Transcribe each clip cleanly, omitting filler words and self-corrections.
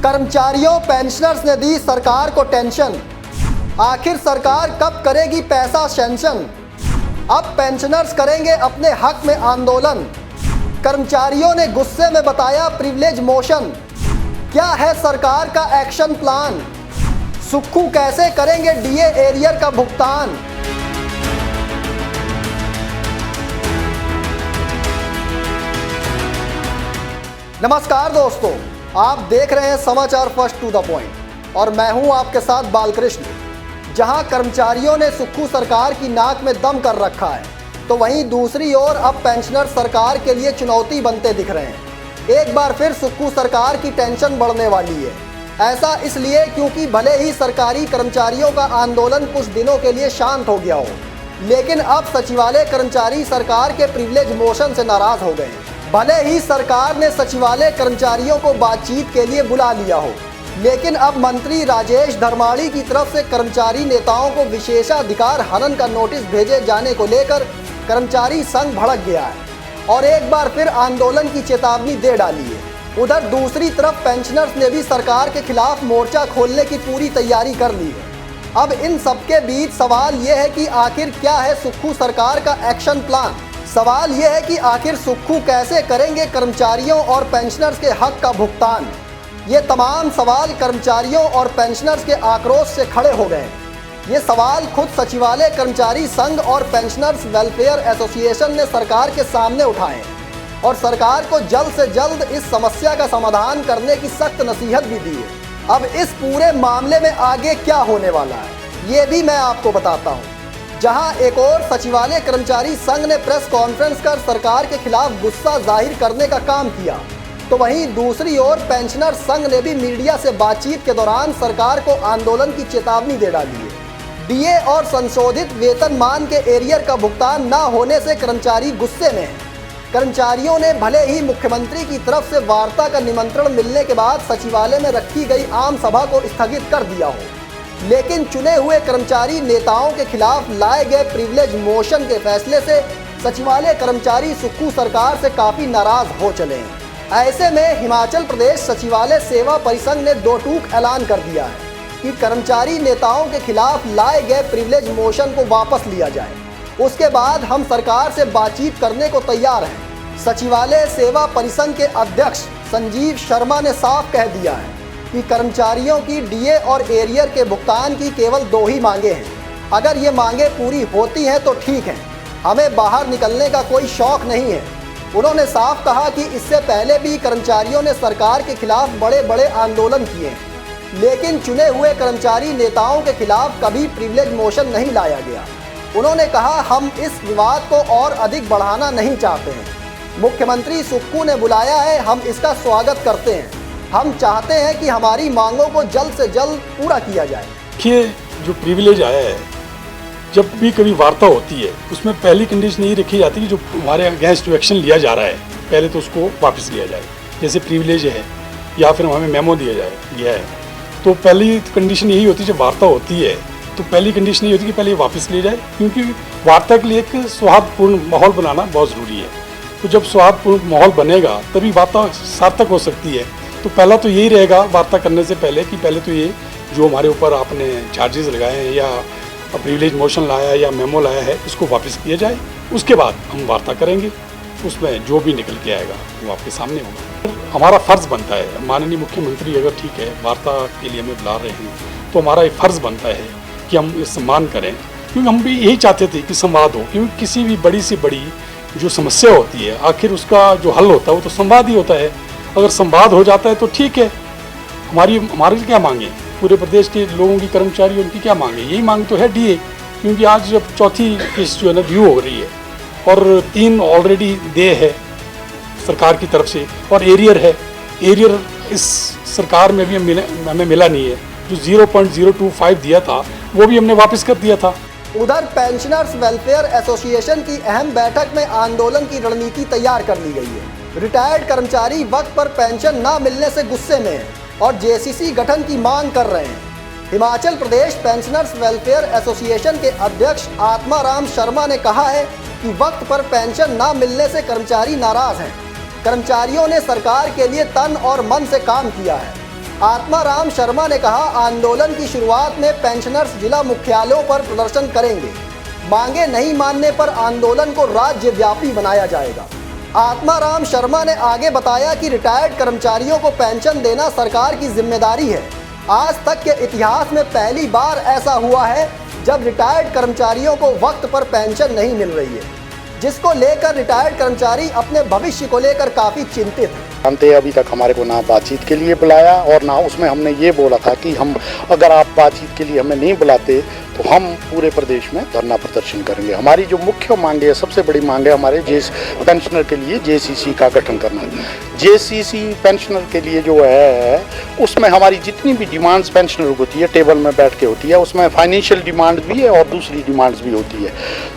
कर्मचारियों पेंशनर्स ने दी सरकार को टेंशन। आखिर सरकार कब करेगी पैसा सैंक्शन? अब पेंशनर्स करेंगे अपने हक में आंदोलन। कर्मचारियों ने गुस्से में बताया प्रिविलेज मोशन। क्या है सरकार का एक्शन प्लान? सुक्खू कैसे करेंगे डीए एरियर का भुगतान? नमस्कार दोस्तों, आप देख रहे हैं समाचार फर्स्ट टू द पॉइंट और मैं हूं आपके साथ बालकृष्ण। जहां कर्मचारियों ने सुक्खू सरकार की नाक में दम कर रखा है, तो वहीं दूसरी ओर अब पेंशनर सरकार के लिए चुनौती बनते दिख रहे हैं। एक बार फिर सुक्खू सरकार की टेंशन बढ़ने वाली है। ऐसा इसलिए क्योंकि भले ही सरकारी कर्मचारियों का आंदोलन कुछ दिनों के लिए शांत हो गया हो, लेकिन अब सचिवालय कर्मचारी सरकार के प्रिविलेज मोशन से नाराज हो गए हैं। भले ही सरकार ने सचिवालय कर्मचारियों को बातचीत के लिए बुला लिया हो, लेकिन अब मंत्री राजेश धर्माणी की तरफ से कर्मचारी नेताओं को विशेषाधिकार हनन का नोटिस भेजे जाने को लेकर कर्मचारी संघ भड़क गया है और एक बार फिर आंदोलन की चेतावनी दे डाली है। उधर दूसरी तरफ पेंशनर्स ने भी सरकार के खिलाफ मोर्चा खोलने की पूरी तैयारी कर ली है। अब इन सबके बीच सवाल यह है कि आखिर क्या है सुक्खू सरकार का एक्शन प्लान? सवाल यह है कि आखिर सुक्खू कैसे करेंगे कर्मचारियों और पेंशनर्स के हक का भुगतान? ये तमाम सवाल कर्मचारियों और पेंशनर्स के आक्रोश से खड़े हो गए। ये सवाल खुद सचिवालय कर्मचारी संघ और पेंशनर्स वेलफेयर एसोसिएशन ने सरकार के सामने उठाए और सरकार को जल्द से जल्द इस समस्या का समाधान करने की सख्त नसीहत भी दी है। अब इस पूरे मामले में आगे क्या होने वाला है, ये भी मैं आपको बताता हूँ। जहां एक और सचिवालय कर्मचारी संघ ने प्रेस कॉन्फ्रेंस कर सरकार के खिलाफ गुस्सा जाहिर करने का काम किया, तो वहीं दूसरी ओर पेंशनर संघ ने भी मीडिया से बातचीत के दौरान सरकार को आंदोलन की चेतावनी दे डाली है। डीए और संशोधित वेतनमान के एरियर का भुगतान न होने से कर्मचारी गुस्से में हैं। कर्मचारियों ने भले ही मुख्यमंत्री की तरफ से वार्ता का निमंत्रण मिलने के बाद सचिवालय में रखी गई आम सभा को स्थगित कर दिया हो, लेकिन चुने हुए कर्मचारी नेताओं के खिलाफ लाए गए प्रिविलेज मोशन के फैसले से सचिवालय कर्मचारी सुक्खू सरकार से काफ़ी नाराज हो चले हैं। ऐसे में हिमाचल प्रदेश सचिवालय सेवा परिसंघ ने दो टूक ऐलान कर दिया है कि कर्मचारी नेताओं के खिलाफ लाए गए प्रिविलेज मोशन को वापस लिया जाए। उसके बाद हम सरकार से बातचीत करने को तैयार हैं। सचिवालय सेवा परिसंघ के अध्यक्ष संजीव शर्मा ने साफ कह दिया है कि कर्मचारियों की डीए और एरियर के भुगतान की केवल दो ही मांगे हैं। अगर ये मांगे पूरी होती हैं तो ठीक है, हमें बाहर निकलने का कोई शौक नहीं है। उन्होंने साफ कहा कि इससे पहले भी कर्मचारियों ने सरकार के खिलाफ बड़े बड़े आंदोलन किए हैं, लेकिन चुने हुए कर्मचारी नेताओं के खिलाफ कभी प्रिविलेज मोशन नहीं लाया गया। उन्होंने कहा, हम इस विवाद को और अधिक बढ़ाना नहीं चाहते हैं। मुख्यमंत्री सुक्खू ने बुलाया है, हम इसका स्वागत करते हैं। हम चाहते हैं कि हमारी मांगों को जल्द से जल्द पूरा किया जाए। देखिए, जो प्रिविलेज आया है, जब भी कभी वार्ता होती है उसमें पहली कंडीशन यही रखी जाती है कि जो हमारे अगेंस्ट जो एक्शन लिया जा रहा है पहले तो उसको वापस लिया जाए। जैसे प्रिविलेज है या फिर हमें मेमो गया है, तो पहली कंडीशन यही होती है। जब वार्ता होती है तो पहली कंडीशन ये होती है कि पहले वापस लिया जाए, क्योंकि वार्ता के लिए एक सौहार्दपूर्ण माहौल बनाना बहुत ज़रूरी है। तो जब सौहार्दपूर्ण माहौल बनेगा तभी वार्ता सार्थक हो सकती है। तो पहला तो यही रहेगा वार्ता करने से पहले कि पहले तो ये जो हमारे ऊपर आपने चार्जेस लगाए हैं या प्रिविलेज मोशन लाया है या मेमो लाया है, इसको वापस किया जाए। उसके बाद हम वार्ता करेंगे, उसमें जो भी निकल के आएगा वो आपके सामने होगा। हमारा फ़र्ज़ बनता है, माननीय मुख्यमंत्री अगर ठीक है वार्ता के लिए हमें बुला रहे हैं, तो हमारा ये फ़र्ज़ बनता है कि हम इस सम्मान करें, क्योंकि हम भी यही चाहते थे कि संवाद हो। क्योंकि किसी भी बड़ी से बड़ी जो समस्या होती है, आखिर उसका जो हल होता है वो तो संवाद ही होता है। अगर संवाद हो जाता है तो ठीक है। हमारी क्या मांगे, पूरे प्रदेश के लोगों की, कर्मचारी उनकी क्या मांगे? यही मांग तो है डीए, क्योंकि आज जब चौथी किस्त जो है ना ड्यू हो रही है और 3 ऑलरेडी दे है सरकार की तरफ से, और एरियर है। एरियर इस सरकार में भी हमें मिला नहीं है। जो 0.025 दिया था वो भी हमने वापस कर दिया था। उधर पेंशनर्स वेलफेयर एसोसिएशन की अहम बैठक में आंदोलन की रणनीति तैयार कर ली गई है। रिटायर्ड कर्मचारी वक्त पर पेंशन न मिलने से गुस्से में हैं और जेसीसी गठन की मांग कर रहे हैं। Himachal Pradesh pensioners welfare association के अध्यक्ष आत्माराम शर्मा ने कहा है कि वक्त पर पेंशन न मिलने से कर्मचारी नाराज हैं। कर्मचारियों ने सरकार के लिए तन और मन से काम किया है। आत्माराम शर्मा ने कहा, आंदोलन की शुरुआत में पेंशनर्स जिला मुख्यालयों पर प्रदर्शन करेंगे, मांगे नहीं मानने पर आंदोलन को राज्यव्यापी बनाया जाएगा। आत्माराम शर्मा ने आगे बताया कि रिटायर्ड कर्मचारियों को पेंशन देना सरकार की जिम्मेदारी है। आज तक के इतिहास में पहली बार ऐसा हुआ है जब रिटायर्ड कर्मचारियों को वक्त पर पेंशन नहीं मिल रही है, जिसको लेकर रिटायर्ड कर्मचारी अपने भविष्य को लेकर काफ़ी चिंतित हैं। जानते अभी तक हमारे को ना बातचीत के लिए बुलाया और ना उसमें हमने ये बोला था कि हम अगर आप बातचीत के लिए हमें नहीं बुलाते तो हम पूरे प्रदेश में धरना प्रदर्शन करेंगे। हमारी जो मुख्य मांग है, सबसे बड़ी मांग है हमारे पेंशनर के लिए जेसीसी का गठन करना। जेसीसी पेंशनर के लिए जो है उसमें हमारी जितनी भी डिमांड्स पेंशनर होती है टेबल में बैठ के होती है, उसमें फाइनेंशियल डिमांड भी है और दूसरी डिमांड्स भी होती है।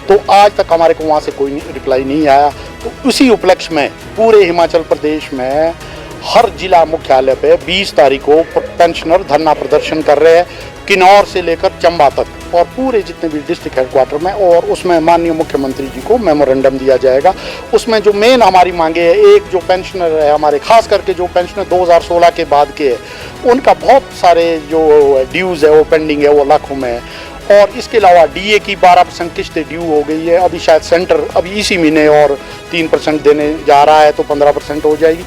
तो आज तक हमारे को वहाँ से कोई रिप्लाई नहीं आया। तो उसी उपलक्ष्य में पूरे हिमाचल प्रदेश में हर जिला मुख्यालय पे 20 तारीख को पेंशनर धरना प्रदर्शन कर रहे हैं, किन्नौर से लेकर चंबा तक और पूरे जितने भी डिस्ट्रिक्ट हेडक्वार्टर में। और उसमें माननीय मुख्यमंत्री जी को मेमोरेंडम दिया जाएगा। उसमें जो मेन हमारी मांगे है, एक जो पेंशनर है हमारे, खास करके जो पेंशनर 2016 के बाद के है, उनका बहुत सारे जो ड्यूज़ है वो पेंडिंग है, वो लाखों में है। और इसके अलावा डीए की 12% किस्तें ड्यू हो गई है। अभी शायद सेंटर अभी इसी महीने और 3% देने जा रहा है, तो 15% हो जाएगी।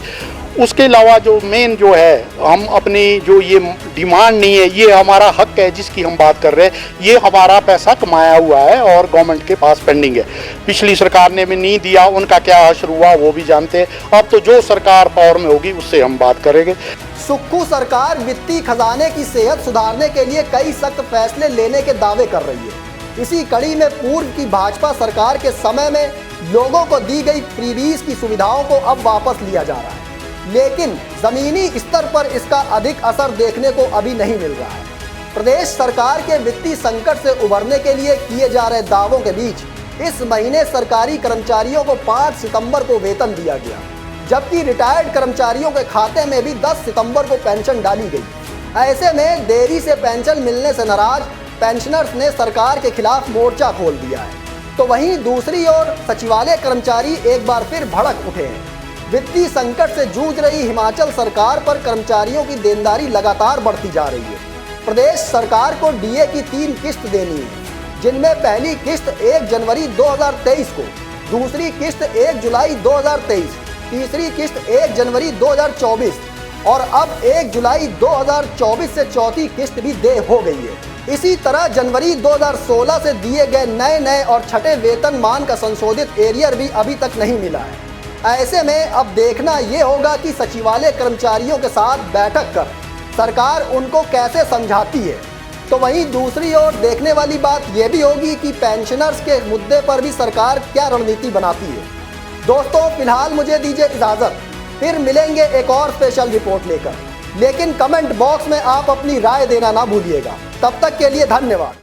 उसके अलावा जो मेन जो है, हम अपनी जो ये डिमांड नहीं है, ये हमारा हक है जिसकी हम बात कर रहे हैं, ये हमारा पैसा कमाया हुआ है और गवर्नमेंट के पास पेंडिंग है। पिछली सरकार ने भी नहीं दिया, उनका क्या असर हुआ वो भी जानते हैं। अब तो जो सरकार पावर में होगी उससे हम बात करेंगे। सुक्खू सरकार वित्तीय खजाने की सेहत सुधारने के लिए कई सख्त फैसले लेने के दावे कर रही है। इसी कड़ी में पूर्व की भाजपा सरकार के समय में लोगों को दी गई फ्रीबीज की सुविधाओं को अब वापस लिया जा रहा है, लेकिन जमीनी स्तर पर इसका अधिक असर देखने को अभी नहीं मिल रहा है। प्रदेश सरकार के वित्तीय संकट से उबरने के लिए किए जा रहे दावों के बीच इस महीने सरकारी कर्मचारियों को 5 सितंबर को वेतन दिया गया, जबकि रिटायर्ड कर्मचारियों के खाते में भी 10 सितंबर को पेंशन डाली गई। ऐसे में देरी से पेंशन मिलने से नाराज पेंशनर्स ने सरकार के खिलाफ मोर्चा खोल दिया है। तो वहीं दूसरी ओर सचिवालय कर्मचारी एक बार फिर भड़क उठे हैं। वित्तीय संकट से जूझ रही हिमाचल सरकार पर कर्मचारियों की देनदारी लगातार बढ़ती जा रही है। प्रदेश सरकार को डीए की 3 किस्त देनी है, जिनमें पहली किस्त 1 जनवरी 2023 को, दूसरी किस्त 1 जुलाई 2023, तीसरी किस्त 1 जनवरी 2024 और अब 1 जुलाई 2024 से चौथी किस्त भी दे हो गई है। इसी तरह जनवरी 2016 से दिए गए नए और छठे वेतनमान का संशोधित एरियर भी अभी तक नहीं मिला है। ऐसे में अब देखना ये होगा कि सचिवालय कर्मचारियों के साथ बैठक कर सरकार उनको कैसे समझाती है। तो वहीं दूसरी ओर देखने वाली बात यह भी होगी कि पेंशनर्स के मुद्दे पर भी सरकार क्या रणनीति बनाती है। दोस्तों, फिलहाल मुझे दीजिए इजाज़त, फिर मिलेंगे एक और स्पेशल रिपोर्ट लेकर। लेकिन कमेंट बॉक्स में आप अपनी राय देना ना भूलिएगा। तब तक के लिए धन्यवाद।